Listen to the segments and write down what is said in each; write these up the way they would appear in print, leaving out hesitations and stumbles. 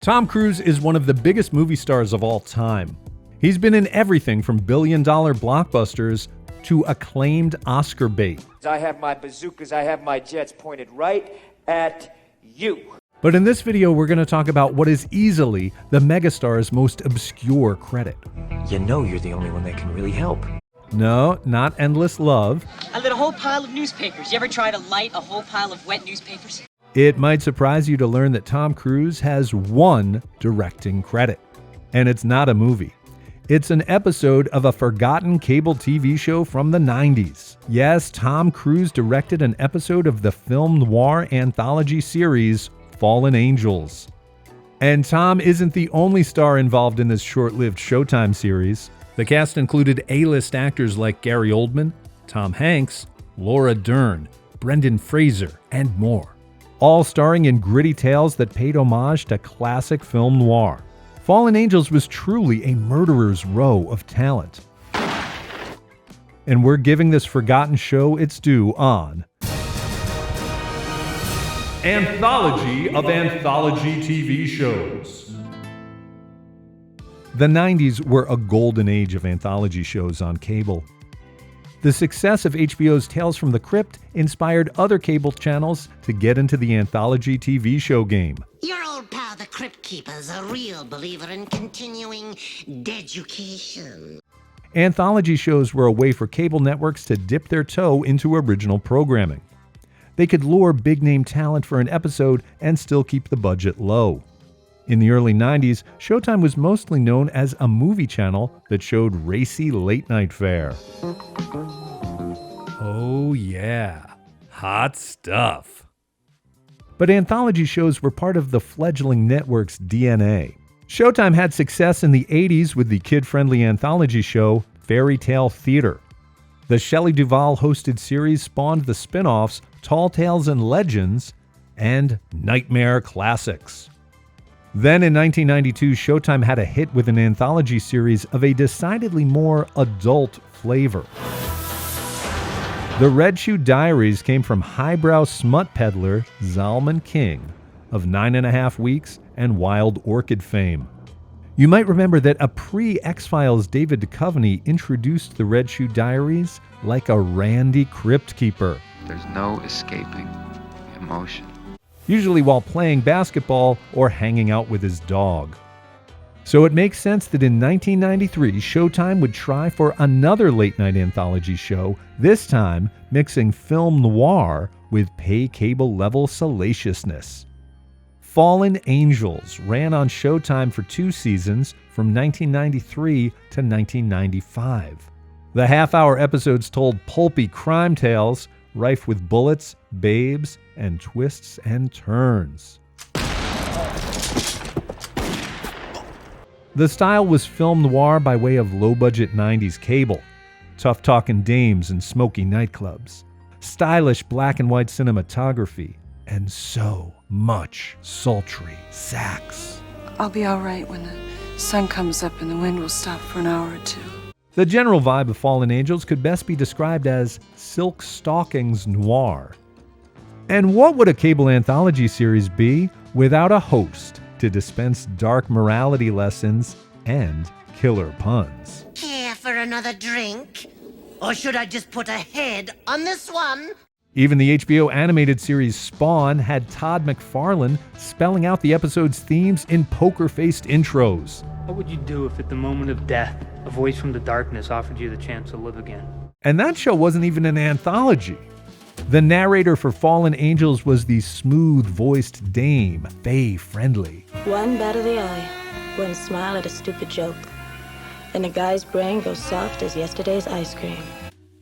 Tom Cruise is one of the biggest movie stars of all time. He's been in everything from billion-dollar blockbusters to acclaimed Oscar bait. I have my bazookas, I have my jets pointed right at you. But in this video, we're going to talk about what is easily the megastar's most obscure credit. You know you're the only one that can really help. No, not Endless Love. I lit a whole pile of newspapers. You ever try to light a whole pile of wet newspapers? It might surprise you to learn that Tom Cruise has one directing credit. And it's not a movie. It's an episode of a forgotten cable TV show from the 90s. Yes, Tom Cruise directed an episode of the film noir anthology series Fallen Angels. And Tom isn't the only star involved in this short-lived Showtime series. The cast included A-list actors like Gary Oldman, Tom Hanks, Laura Dern, Brendan Fraser, and more, all starring in gritty tales that paid homage to classic film noir. Fallen Angels was truly a murderer's row of talent. And we're giving this forgotten show its due on Anthology of Anthology TV Shows. The 90s were a golden age of anthology shows on cable. The success of HBO's Tales from the Crypt inspired other cable channels to get into the anthology TV show game. Your old pal, the Crypt Keeper's a real believer in continuing deducation. Anthology shows were a way for cable networks to dip their toe into original programming. They could lure big-name talent for an episode and still keep the budget low. In the early 90s, Showtime was mostly known as a movie channel that showed racy late-night fare. Oh yeah, hot stuff. But anthology shows were part of the fledgling network's DNA. Showtime had success in the 80s with the kid-friendly anthology show Fairy Tale Theater. The Shelley Duvall-hosted series spawned the spin-offs Tall Tales and Legends and Nightmare Classics. Then in 1992, Showtime had a hit with an anthology series of a decidedly more adult flavor. The Red Shoe Diaries came from highbrow smut peddler Zalman King of 9.5 Weeks and Wild Orchid fame. You might remember that a pre-X-Files David Duchovny introduced the Red Shoe Diaries like a randy crypt keeper. There's no escaping emotion. Usually while playing basketball or hanging out with his dog. So it makes sense that in 1993, Showtime would try for another late-night anthology show, this time mixing film noir with pay cable-level salaciousness. Fallen Angels ran on Showtime for 2 seasons from 1993 to 1995. The half-hour episodes told pulpy crime tales, rife with bullets, babes, and twists and turns. The style was film noir by way of low-budget 90s cable, tough-talking dames and smoky nightclubs, stylish black and white cinematography, and so much sultry sax. I'll be all right when the sun comes up and the wind will stop for an hour or two. The general vibe of Fallen Angels could best be described as silk stockings noir. And what would a cable anthology series be without a host to dispense dark morality lessons and killer puns? Care for another drink? Or should I just put a head on this one? Even the HBO animated series Spawn had Todd McFarlane spelling out the episode's themes in poker-faced intros. What would you do if at the moment of death, a voice from the darkness offered you the chance to live again? And that show wasn't even an anthology. The narrator for Fallen Angels was the smooth-voiced dame, Faye Friendly. One bat of the eye, one smile at a stupid joke, and a guy's brain goes soft as yesterday's ice cream.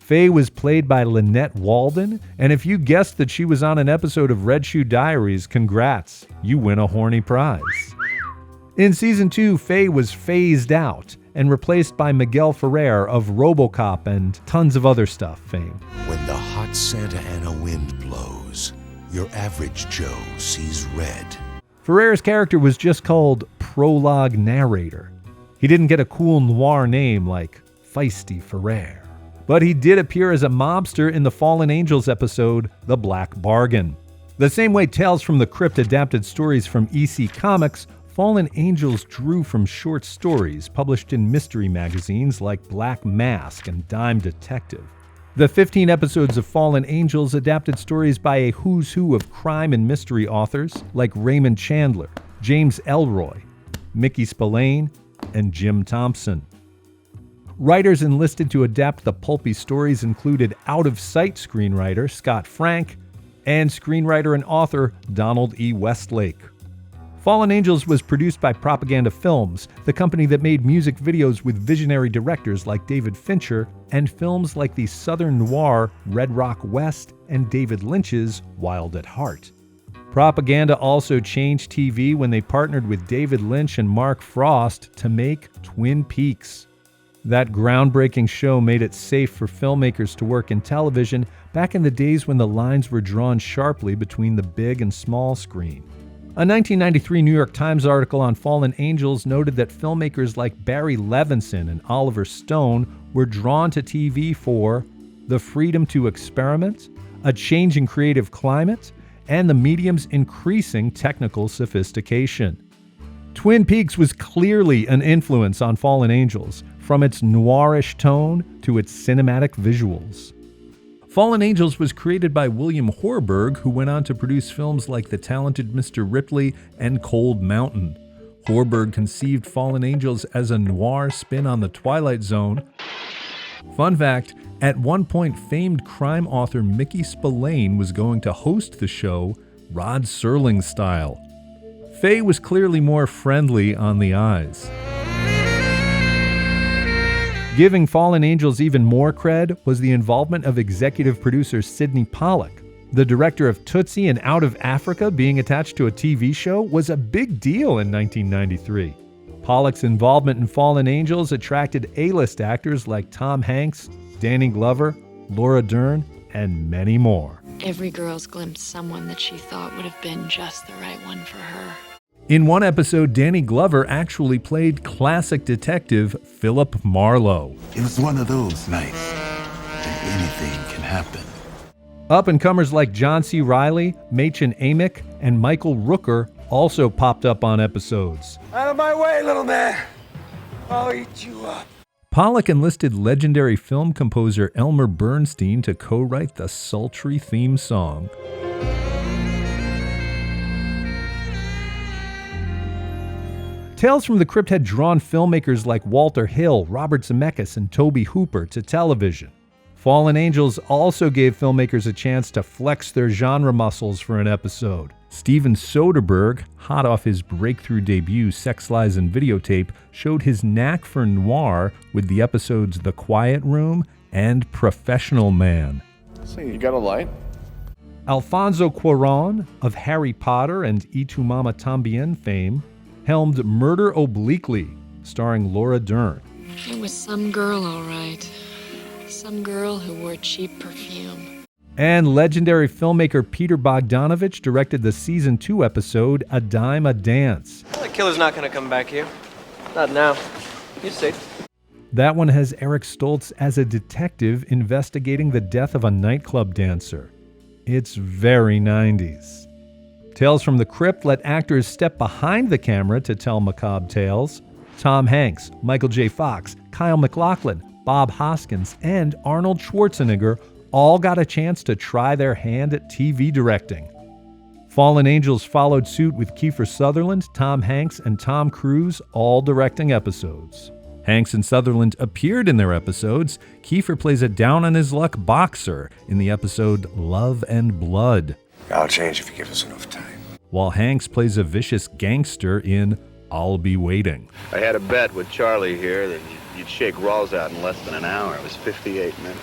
Faye was played by Lynette Walden, and if you guessed that she was on an episode of Red Shoe Diaries, congrats, you win a horny prize. In Season 2, Faye was phased out and replaced by Miguel Ferrer of RoboCop and tons of other stuff fame. When the hot Santa Ana wind blows, your average Joe sees red. Ferrer's character was just called Prologue Narrator. He didn't get a cool noir name like Feisty Ferrer. But he did appear as a mobster in the Fallen Angels episode, The Black Bargain. The same way Tales from the Crypt adapted stories from EC Comics, Fallen Angels drew from short stories published in mystery magazines like Black Mask and Dime Detective. The 15 episodes of Fallen Angels adapted stories by a who's who of crime and mystery authors like Raymond Chandler, James Ellroy, Mickey Spillane, and Jim Thompson. Writers enlisted to adapt the pulpy stories included out-of-sight screenwriter Scott Frank and screenwriter and author Donald E. Westlake. Fallen Angels was produced by Propaganda Films, the company that made music videos with visionary directors like David Fincher and films like the Southern noir Red Rock West and David Lynch's Wild at Heart. Propaganda also changed TV when they partnered with David Lynch and Mark Frost to make Twin Peaks. That groundbreaking show made it safe for filmmakers to work in television back in the days when the lines were drawn sharply between the big and small screen. A 1993 New York Times article on Fallen Angels noted that filmmakers like Barry Levinson and Oliver Stone were drawn to TV for the freedom to experiment, a changing creative climate, and the medium's increasing technical sophistication. Twin Peaks was clearly an influence on Fallen Angels, from its noirish tone to its cinematic visuals. Fallen Angels was created by William Horberg, who went on to produce films like The Talented Mr. Ripley and Cold Mountain. Horberg conceived Fallen Angels as a noir spin on The Twilight Zone. Fun fact, at one point famed crime author Mickey Spillane was going to host the show Rod Serling style. Faye was clearly more friendly on the eyes. Giving Fallen Angels even more cred was the involvement of executive producer Sidney Pollack. The director of Tootsie and Out of Africa being attached to a TV show was a big deal in 1993. Pollack's involvement in Fallen Angels attracted A-list actors like Tom Hanks, Danny Glover, Laura Dern, and many more. Every girl's glimpsed someone that she thought would have been just the right one for her. In one episode, Danny Glover actually played classic detective Philip Marlowe. It was one of those nights that anything can happen. Up-and-comers like John C. Reilly, Machen Amick, and Michael Rooker also popped up on episodes. Out of my way, little man. I'll eat you up. Pollack enlisted legendary film composer Elmer Bernstein to co-write the sultry theme song. Tales from the Crypt had drawn filmmakers like Walter Hill, Robert Zemeckis, and Tobe Hooper to television. Fallen Angels also gave filmmakers a chance to flex their genre muscles for an episode. Steven Soderbergh, hot off his breakthrough debut Sex, Lies, and Videotape, showed his knack for noir with the episodes The Quiet Room and Professional Man. So you got a light? Alfonso Cuarón, of Harry Potter and Y Tu Mama Tambien fame, helmed Murder Obliquely, starring Laura Dern. It was some girl, all right. Some girl who wore cheap perfume. And legendary filmmaker Peter Bogdanovich directed the Season 2 episode A Dime a Dance. Well, the killer's not going to come back here. Not now. You see. That one has Eric Stoltz as a detective investigating the death of a nightclub dancer. It's very 90s. Tales from the Crypt let actors step behind the camera to tell macabre tales. Tom Hanks, Michael J. Fox, Kyle MacLachlan, Bob Hoskins, and Arnold Schwarzenegger all got a chance to try their hand at TV directing. Fallen Angels followed suit with Kiefer Sutherland, Tom Hanks, and Tom Cruise all directing episodes. Hanks and Sutherland appeared in their episodes. Kiefer plays a down-on-his-luck boxer in the episode Love and Blood. I'll change if you give us enough time. While Hanks plays a vicious gangster in I'll Be Waiting. I had a bet with Charlie here that you'd shake Rawls out in less than an hour. It was 58 minutes.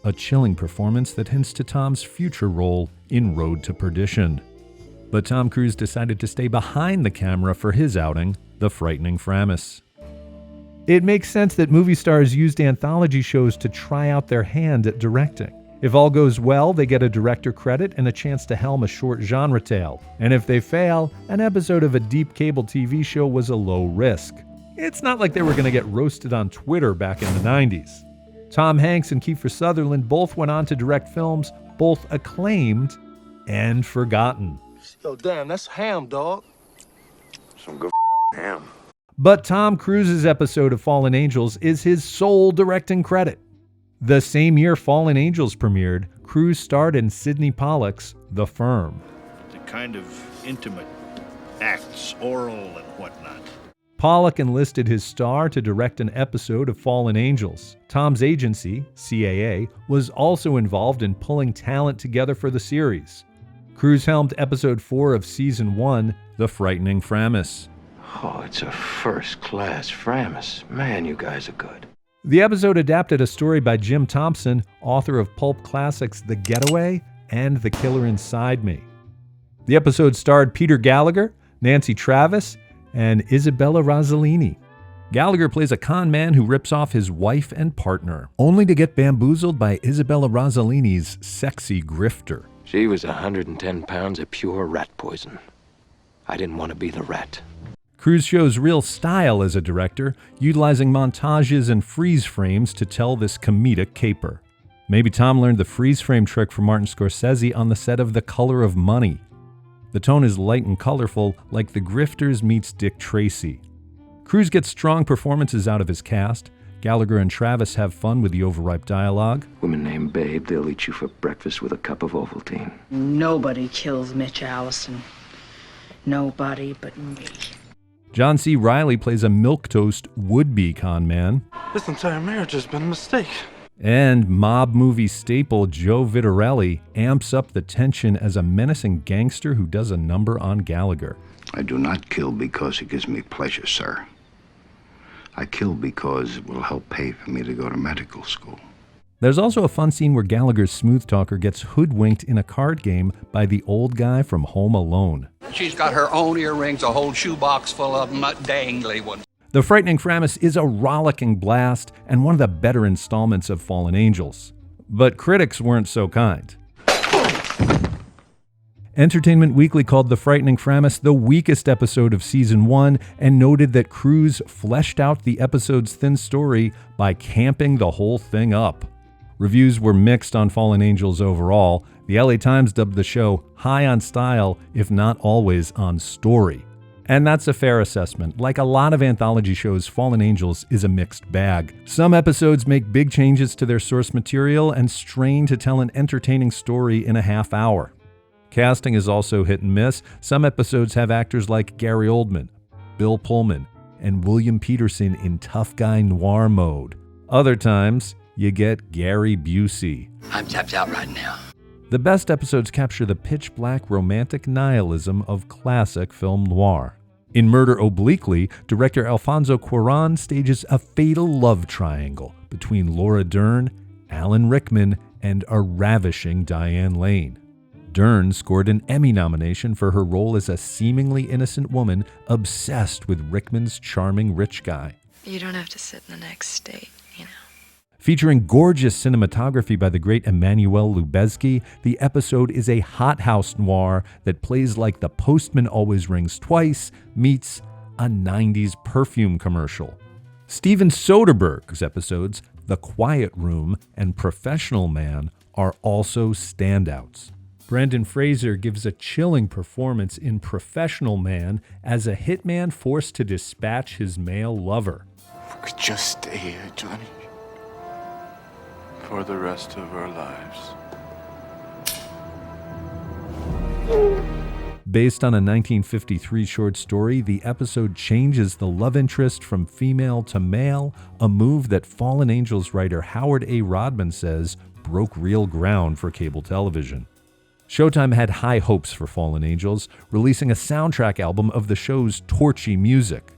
A chilling performance that hints to Tom's future role in Road to Perdition. But Tom Cruise decided to stay behind the camera for his outing, The Frightening Framis. It makes sense that movie stars used anthology shows to try out their hand at directing. If all goes well, they get a director credit and a chance to helm a short genre tale. And if they fail, an episode of a deep cable TV show was a low risk. It's not like they were going to get roasted on Twitter back in the 90s. Tom Hanks and Kiefer Sutherland both went on to direct films, both acclaimed and forgotten. Yo, damn, that's ham, dog. Some good Damn. But Tom Cruise's episode of Fallen Angels is his sole directing credit. The same year Fallen Angels premiered, Cruise starred in Sidney Pollack's The Firm. The kind of intimate acts, oral and whatnot. Pollack enlisted his star to direct an episode of Fallen Angels. Tom's agency, CAA, was also involved in pulling talent together for the series. Cruise helmed episode 4 of season 1, The Frightening Framis. Oh, it's a first-class Framis. Man, you guys are good. The episode adapted a story by Jim Thompson, author of pulp classics The Getaway and The Killer Inside Me. The episode starred Peter Gallagher, Nancy Travis, and Isabella Rossellini. Gallagher plays a con man who rips off his wife and partner, only to get bamboozled by Isabella Rossellini's sexy grifter. She was 110 pounds of pure rat poison. I didn't want to be the rat. Cruise shows real style as a director, utilizing montages and freeze frames to tell this comedic caper. Maybe Tom learned the freeze frame trick from Martin Scorsese on the set of The Color of Money. The tone is light and colorful, like The Grifters meets Dick Tracy. Cruise gets strong performances out of his cast. Gallagher and Travis have fun with the overripe dialogue. Women named Babe, they'll eat you for breakfast with a cup of Ovaltine. Nobody kills Mitch Allison. Nobody but me. John C. Reilly plays a milquetoast would-be con man. This entire marriage has been a mistake. And mob movie staple Joe Vitarelli amps up the tension as a menacing gangster who does a number on Gallagher. I do not kill because it gives me pleasure, sir. I kill because it will help pay for me to go to medical school. There's also a fun scene where Gallagher's smooth talker gets hoodwinked in a card game by the old guy from Home Alone. She's got her own earrings, a whole shoebox full of them, dangly ones. The Frightening Framis is a rollicking blast and one of the better installments of Fallen Angels. But critics weren't so kind. Entertainment Weekly called The Frightening Framis the weakest episode of Season 1 and noted that Cruise fleshed out the episode's thin story by camping the whole thing up. Reviews were mixed on Fallen Angels overall. The LA Times dubbed the show high on style, if not always on story. And that's a fair assessment. Like a lot of anthology shows, Fallen Angels is a mixed bag. Some episodes make big changes to their source material and strain to tell an entertaining story in a half hour. Casting is also hit and miss. Some episodes have actors like Gary Oldman, Bill Pullman, and William Peterson in tough guy noir mode. Other times, you get Gary Busey. I'm tapped out right now. The best episodes capture the pitch-black romantic nihilism of classic film noir. In Murder Obliquely, director Alfonso Cuarón stages a fatal love triangle between Laura Dern, Alan Rickman, and a ravishing Diane Lane. Dern scored an Emmy nomination for her role as a seemingly innocent woman obsessed with Rickman's charming rich guy. You don't have to sit in the next state, you know. Featuring gorgeous cinematography by the great Emmanuel Lubezki, the episode is a hothouse noir that plays like The Postman Always Rings Twice meets a 90s perfume commercial. Steven Soderbergh's episodes, The Quiet Room and Professional Man, are also standouts. Brendan Fraser gives a chilling performance in Professional Man as a hitman forced to dispatch his male lover. We could just stay here, Johnny. For the rest of our lives. Based on a 1953 short story, the episode changes the love interest from female to male, a move that Fallen Angels writer Howard A. Rodman says broke real ground for cable television. Showtime had high hopes for Fallen Angels, releasing a soundtrack album of the show's torchy music,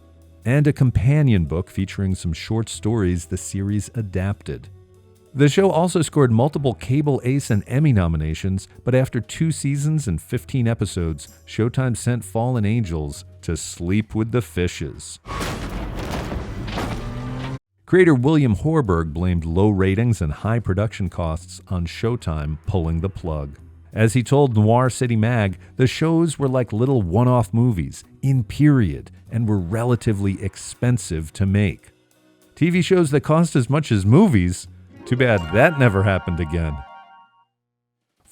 and a companion book featuring some short stories the series adapted. The show also scored multiple Cable Ace and Emmy nominations, but after 2 seasons and 15 episodes, Showtime sent Fallen Angels to sleep with the fishes. Creator William Horberg blamed low ratings and high production costs on Showtime pulling the plug. As he told Noir City Mag, the shows were like little one-off movies, in period, and were relatively expensive to make. TV shows that cost as much as movies? Too bad that never happened again.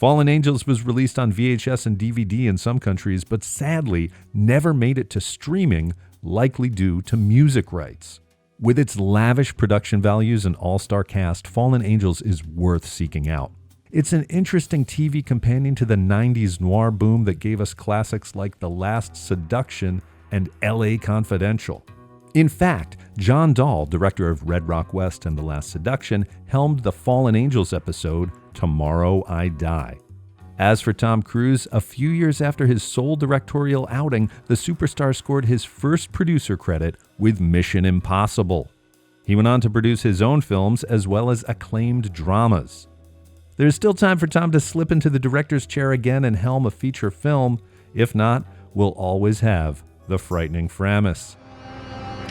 Fallen Angels was released on VHS and DVD in some countries, but sadly never made it to streaming, likely due to music rights. With its lavish production values and all-star cast, Fallen Angels is worth seeking out. It's an interesting TV companion to the 90s noir boom that gave us classics like The Last Seduction and LA Confidential. In fact, John Dahl, director of Red Rock West and The Last Seduction, helmed the Fallen Angels episode, Tomorrow I Die. As for Tom Cruise, a few years after his sole directorial outing, the superstar scored his first producer credit with Mission Impossible. He went on to produce his own films as well as acclaimed dramas. There's still time for Tom to slip into the director's chair again and helm a feature film. If not, we'll always have The Frightening Framis.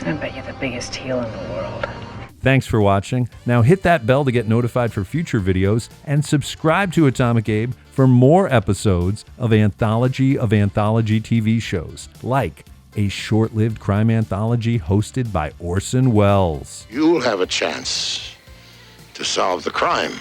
I bet you're the biggest heel in the world. Thanks for watching. Now hit that bell to get notified for future videos and subscribe to Atomic Abe for more episodes of Anthology TV shows, like a short-lived crime anthology hosted by Orson Welles. You'll have a chance to solve the crime.